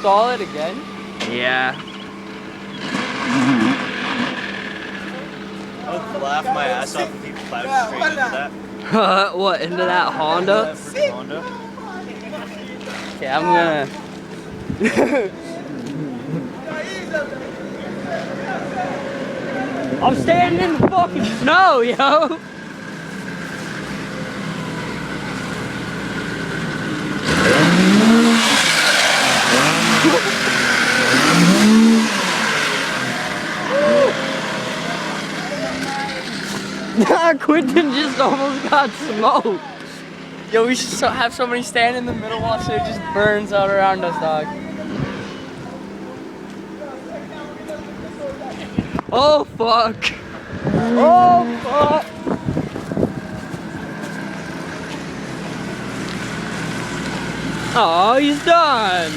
install it again? Yeah. I would laugh my ass off if he plowed straight into that. What, into that Honda? That freaking Honda. Okay, I'm gonna. I'm standing in the fucking snow, yo. Quentin just almost got smoked. Yo, we should have somebody stand in the middle while so it just burns out around us, dog. Oh fuck! Oh fuck! Oh, he's done!